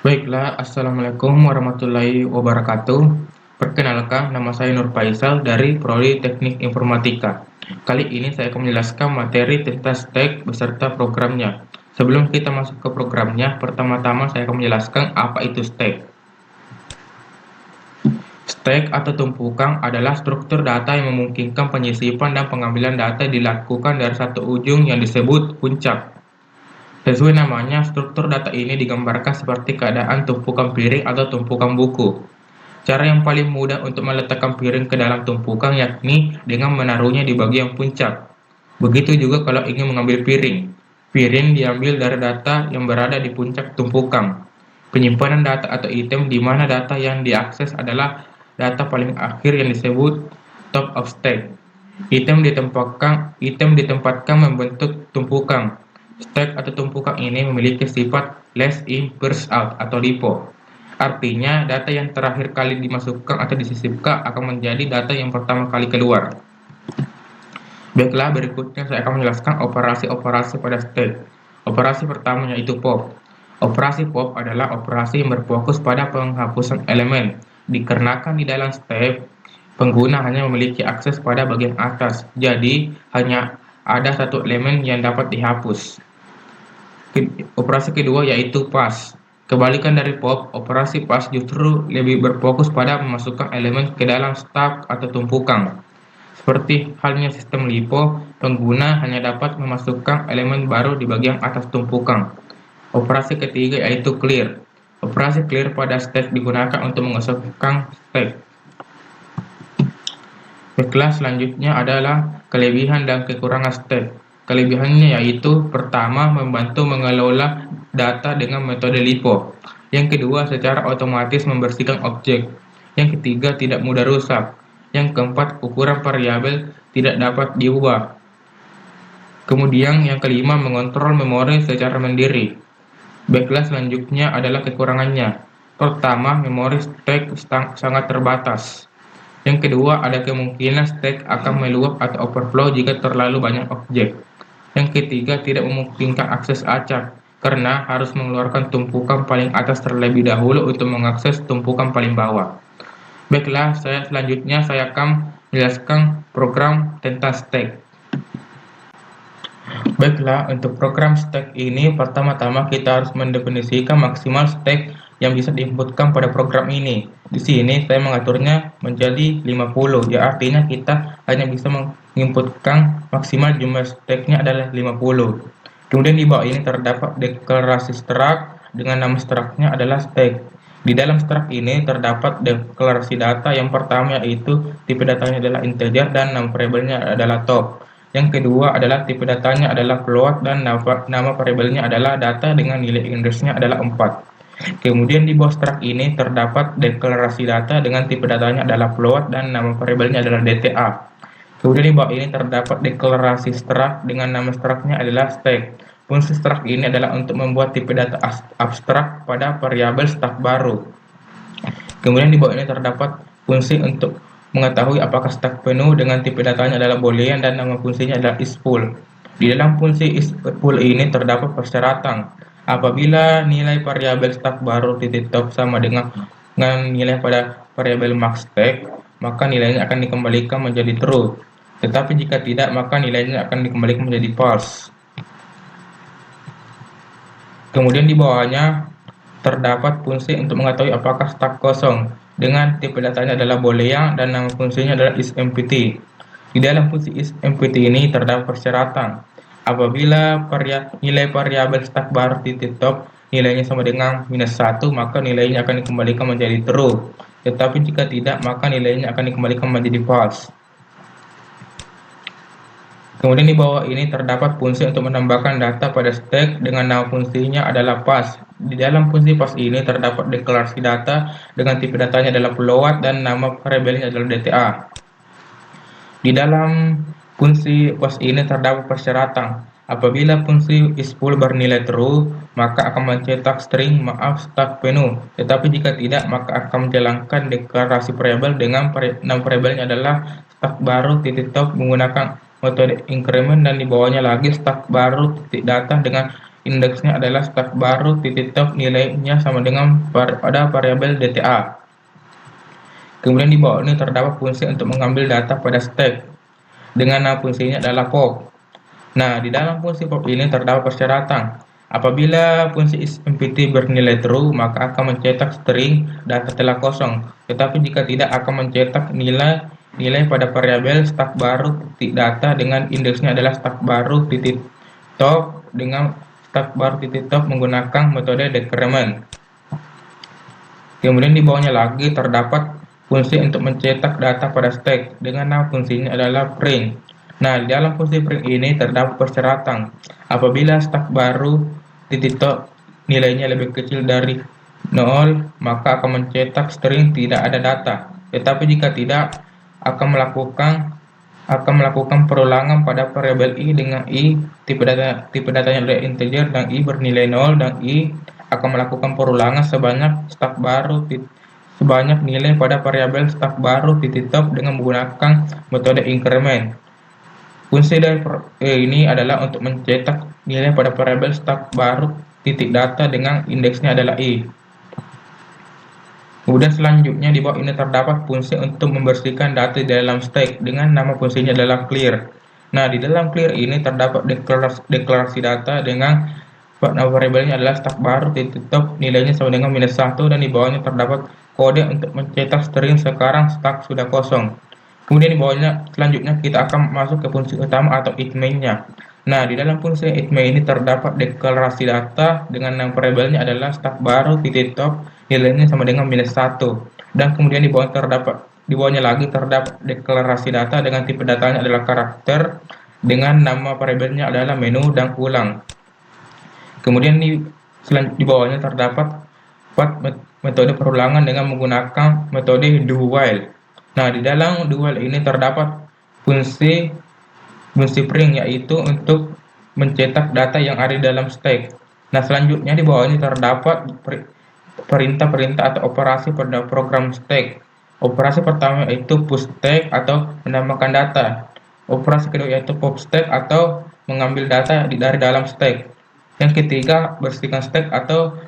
Baiklah, Assalamualaikum warahmatullahi wabarakatuh. Perkenalkan, nama saya Nur Faisal dari Prodi Teknik Informatika. Kali ini saya akan menjelaskan materi tentang stack beserta programnya. Sebelum kita masuk ke programnya, pertama-tama saya akan menjelaskan apa itu stack. Stack atau tumpukan adalah struktur data yang memungkinkan penyisipan dan pengambilan data dilakukan dari satu ujung yang disebut puncak. Sesuai namanya, struktur data ini digambarkan seperti keadaan tumpukan piring atau tumpukan buku. Cara yang paling mudah untuk meletakkan piring ke dalam tumpukan yakni dengan menaruhnya di bagian puncak. Begitu juga kalau ingin mengambil piring. Piring diambil dari data yang berada di puncak tumpukan. Penyimpanan data atau item di mana data yang diakses adalah data paling akhir yang disebut top of stack. Item ditempatkan membentuk tumpukan. Stack atau tumpukan ini memiliki sifat last in first out atau LIFO. Artinya, data yang terakhir kali dimasukkan atau disisipkan akan menjadi data yang pertama kali keluar. Baiklah, berikutnya saya akan menjelaskan operasi-operasi pada stack. Operasi pertama yaitu pop. Operasi pop adalah operasi yang berfokus pada penghapusan elemen, dikarenakan di dalam stack, pengguna hanya memiliki akses pada bagian atas, jadi hanya ada satu elemen yang dapat dihapus. Operasi kedua yaitu pass. Kebalikan dari pop, operasi pass justru lebih berfokus pada memasukkan elemen ke dalam stack atau tumpukan. Seperti halnya sistem LIFO, pengguna hanya dapat memasukkan elemen baru di bagian atas tumpukan. Operasi ketiga yaitu clear. Operasi clear pada stack digunakan untuk mengosongkan stack. Baiklah, selanjutnya adalah kelebihan dan kekurangan stack. Kelebihannya yaitu pertama, membantu mengelola data dengan metode LIFO. Yang kedua, secara otomatis membersihkan objek. Yang ketiga, tidak mudah rusak. Yang keempat, ukuran variabel tidak dapat diubah. Kemudian yang kelima, mengontrol memori secara mandiri. Baiklah, selanjutnya adalah kekurangannya. Pertama, memori stack sangat terbatas. Yang kedua, ada kemungkinan stack akan meluap atau overflow jika terlalu banyak objek. Yang ketiga, tidak memungkinkan akses acak, karena harus mengeluarkan tumpukan paling atas terlebih dahulu untuk mengakses tumpukan paling bawah. Baiklah, selanjutnya saya akan menjelaskan program tentang stack. Baiklah, untuk program stack ini pertama-tama kita harus mendefinisikan maksimal stack yang bisa diinputkan pada program ini. Di sini saya mengaturnya menjadi 50, ya artinya kita hanya bisa menginputkan maksimal jumlah stacknya adalah 50. Kemudian di bawah ini terdapat deklarasi struct dengan nama struct-nya adalah stack. Di dalam struct ini terdapat deklarasi data yang pertama yaitu tipe datanya adalah integer dan nama variabelnya adalah top. Yang kedua adalah tipe datanya adalah float dan nama variabelnya adalah data dengan nilai indeksnya adalah 4. Kemudian di bawah struct ini terdapat deklarasi data dengan tipe datanya adalah float dan nama variabelnya adalah DTA. Kemudian di bawah ini terdapat deklarasi struct dengan nama struct-nya adalah stack. Fungsi struct ini adalah untuk membuat tipe data abstrak pada variabel stack baru. Kemudian di bawah ini terdapat fungsi untuk mengetahui apakah stack penuh dengan tipe datanya adalah boolean dan nama fungsinya adalah isFull. Di dalam fungsi isFull ini terdapat persyaratan. Apabila nilai variabel stack baru titik top sama dengan nilai pada variabel max stack, maka nilainya akan dikembalikan menjadi true. Tetapi jika tidak, maka nilainya akan dikembalikan menjadi false. Kemudian di bawahnya terdapat fungsi untuk mengetahui apakah stack kosong dengan tipe datanya adalah boolean dan nama fungsinya adalah isEmpty. Di dalam fungsi isEmpty ini terdapat persyaratan. Apabila nilai variabel stack baru titik top nilainya sama dengan -1, maka nilainya akan dikembalikan menjadi true. Tetapi jika tidak, maka nilainya akan dikembalikan menjadi false. Kemudian di bawah ini terdapat fungsi untuk menambahkan data pada stack dengan nama fungsinya adalah pass. Di dalam fungsi pass ini terdapat deklarasi data dengan tipe datanya adalah float dan nama variabelnya adalah DTA. Di dalam fungsi pass ini terdapat persyaratan. Apabila fungsi isFull bernilai true, maka akan mencetak string maaf stack penuh. Tetapi jika tidak, maka akan menjalankan deklarasi variabel dengan nama variabelnya adalah stack baru titik top menggunakan metode increment dan di bawahnya lagi stack baru titik data dengan indeksnya adalah stak baru titik top nilainya sama dengan pada variabel DTA. Kemudian di bawah ini terdapat fungsi untuk mengambil data pada stek dengan nama fungsinya adalah pop. Nah, di dalam fungsi pop ini terdapat persyaratan. Apabila fungsi isEmpty bernilai true, maka akan mencetak string data telah kosong. Tetapi jika tidak, akan mencetak nilai pada variabel stak baru titik data dengan indeksnya adalah stak baru titik top dengan stak baru titik top menggunakan metode decrement. Kemudian di bawahnya lagi terdapat fungsi untuk mencetak data pada stek dengan nama fungsinya adalah print. Nah, di dalam fungsi print ini terdapat persyaratan. Apabila stak baru titik top nilainya lebih kecil dari 0, maka akan mencetak string tidak ada data. Tetapi jika tidak, akan melakukan perulangan pada variabel i dengan i tipe datanya adalah integer dan i bernilai 0, dan i akan melakukan perulangan sebanyak nilai pada variabel stak baru titik top dengan menggunakan metode increment. Fungsi dari ini adalah untuk mencetak nilai pada variabel stak baru titik data dengan indeksnya adalah i. Kemudian selanjutnya di bawah ini terdapat fungsi untuk membersihkan data di dalam stek dengan nama fungsinya adalah clear. Nah, di dalam clear ini terdapat deklarasi data dengan nama variabelnya adalah stak baru titik top nilainya sama dengan -1, dan di bawahnya terdapat kode untuk mencetak string sekarang stak sudah kosong. Kemudian di bawahnya selanjutnya kita akan masuk ke fungsi utama atau if main-nya. Nah, di dalam fungsi if main ini terdapat deklarasi data dengan nama variabelnya adalah stak baru titik top nilainya sama dengan -1, dan kemudian di bawahnya lagi terdapat deklarasi data dengan tipe datanya adalah karakter dengan nama variabelnya adalah menu dan ulang. Kemudian di bawahnya terdapat metode perulangan dengan menggunakan metode do while. Nah, di dalam do while ini terdapat fungsi print, yaitu untuk mencetak data yang ada di dalam stek. Nah, selanjutnya di bawah ini terdapat perintah-perintah atau operasi pada program stek. Operasi pertama yaitu push stek atau menambahkan data. Operasi kedua yaitu pop stek atau mengambil data dari dalam stek. Yang ketiga, bersihkan stek atau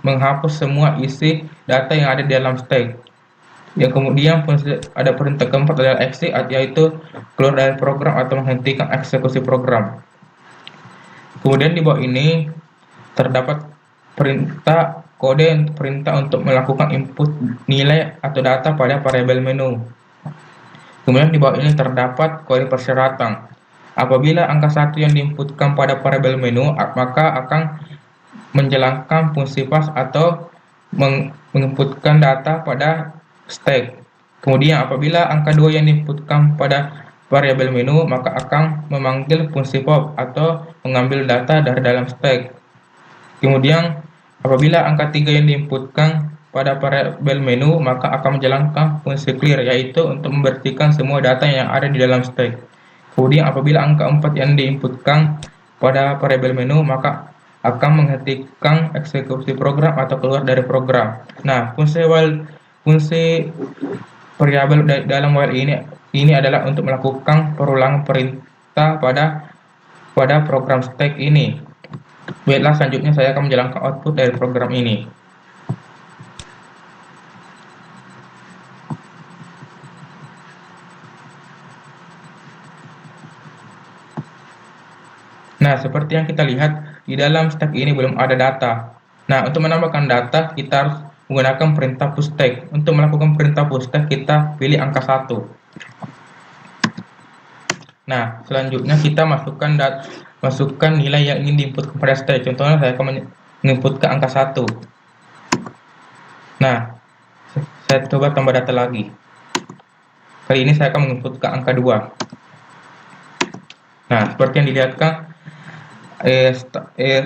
menghapus semua isi data yang ada di dalam stek. Yang kemudian ada perintah keempat adalah exit, yaitu keluar dari program atau menghentikan eksekusi program. Kemudian di bawah ini terdapat perintah untuk melakukan input nilai atau data pada variabel menu. Kemudian di bawah ini terdapat kode persyaratan. Apabila angka 1 yang diinputkan pada variabel menu, maka akan menjalankan fungsi pass atau menginputkan data pada stek. Kemudian apabila angka 2 yang diinputkan pada variabel menu, maka akan memanggil fungsi pop atau mengambil data dari dalam stek. Kemudian apabila angka 3 yang diinputkan pada variabel menu, maka akan menjalankan fungsi clear, yaitu untuk membersihkan semua data yang ada di dalam stek. Kemudian apabila angka 4 yang diinputkan pada variabel menu, maka akan menghentikan eksekusi program atau keluar dari program. Nah, fungsi variabel dalam while ini adalah untuk melakukan perulangan perintah pada program stek ini. Baiklah, selanjutnya saya akan menjalankan output dari program ini. Nah, seperti yang kita lihat, di dalam stek ini belum ada data. Nah, untuk menambahkan data, kita harus menggunakan perintah push stek. Untuk melakukan perintah push stek, kita pilih angka 1. Nah, selanjutnya kita masukkan nilai yang ingin diinput kepada stek. Contohnya saya akan menginputkan angka 1. Nah, saya coba tambah data lagi. Kali ini saya akan menginputkan angka 2. Nah, seperti yang dilihatkan,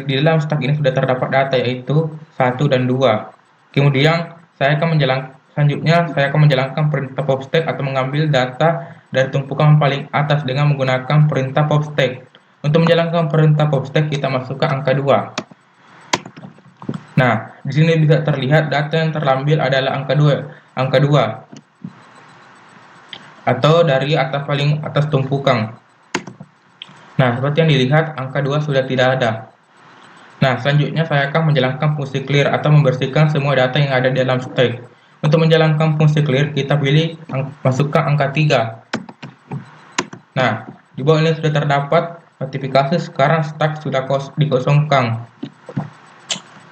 di dalam stek ini sudah terdapat data yaitu 1 dan 2. Kemudian selanjutnya saya akan menjalankan perintah pop stek atau mengambil data dari tumpukan paling atas dengan menggunakan perintah pop stek. Untuk menjalankan perintah pop stek, kita masukkan angka 2. Nah, di sini bisa terlihat data yang terlambil adalah angka 2 atau dari paling atas tumpukan. Nah, seperti yang dilihat, angka 2 sudah tidak ada. Nah, selanjutnya saya akan menjalankan fungsi clear atau membersihkan semua data yang ada di dalam stack. Untuk menjalankan fungsi clear, kita pilih masukkan angka 3. Nah, di bawah ini sudah terdapat notifikasi sekarang stack sudah dikosongkan.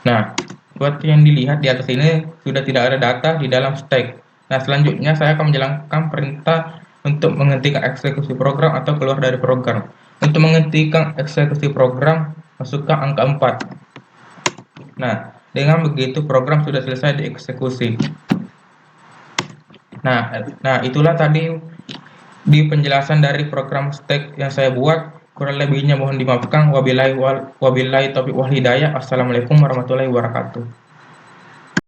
Nah, seperti yang dilihat di atas ini sudah tidak ada data di dalam stack. Nah, selanjutnya saya akan menjalankan perintah untuk menghentikan eksekusi program atau keluar dari program. Untuk menghentikan eksekusi program, masukkan angka 4. Nah, dengan begitu program sudah selesai dieksekusi. Nah, itulah tadi di penjelasan dari program stack yang saya buat. Kurang lebihnya mohon dimaafkan. Wabillahi taufiq wal hidayah. Assalamualaikum warahmatullahi wabarakatuh.